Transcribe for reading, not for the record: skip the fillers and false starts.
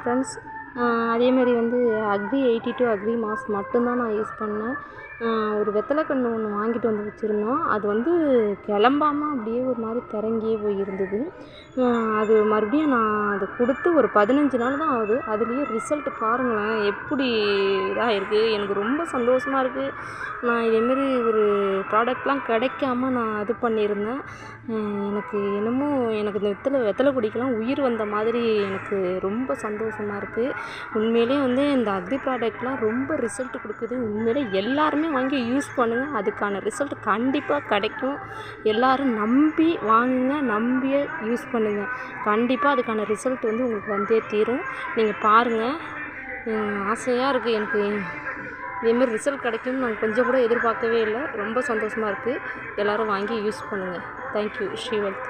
Friends. அதேமாரி வந்து agri 82 agri mass மட்டும்தான் நான் யூஸ் பண்ணேன். ஒரு வெத்தலை கன்று ஒன்று வாங்கிட்டு வந்து வச்சுருந்தோம். அது வந்து கிளம்பாமல் அப்படியே ஒரு மாதிரி திரங்கியே போயிருந்தது. அது மறுபடியும் நான் அதை கொடுத்து ஒரு 15 நாள் தான் ஆகுது. அதுலேயே ரிசல்ட் பாருங்களேன் எப்படி இதாக இருக்குது. எனக்கு ரொம்ப சந்தோஷமாக இருக்குது. நான் இதேமாரி ஒரு ப்ராடக்ட்லாம் கிடைக்காம நான் இது பண்ணியிருந்தேன். எனக்கு என்னமோ எனக்கு இந்த வெத்தலை கொடிக்கெல்லாம் உயிர் வந்த மாதிரி எனக்கு ரொம்ப சந்தோஷமாக இருக்குது. உண்மையிலே வந்து இந்த அக்ரி ப்ராடக்ட்லாம் ரொம்ப ரிசல்ட் கொடுக்குது. உண்மையிலே எல்லாருமே வாங்கி யூஸ் பண்ணுங்கள். அதுக்கான ரிசல்ட் கண்டிப்பாக கிடைக்கும். எல்லோரும் நம்பி வாங்குங்க, நம்பியே யூஸ் பண்ணுங்கள். கண்டிப்பாக அதுக்கான ரிசல்ட் வந்து உங்களுக்கு வந்தே தீரும். நீங்கள் பாருங்கள். ஆசையாக இருக்குது எனக்கு இதேமாரி ரிசல்ட் கிடைக்கும்னு நான் கொஞ்சம் கூட எதிர்பார்க்கவே இல்லை. ரொம்ப சந்தோஷமாக இருக்குது. எல்லோரும் வாங்கி யூஸ் பண்ணுங்கள். தேங்க்யூ. ஸ்ரீவல்த்.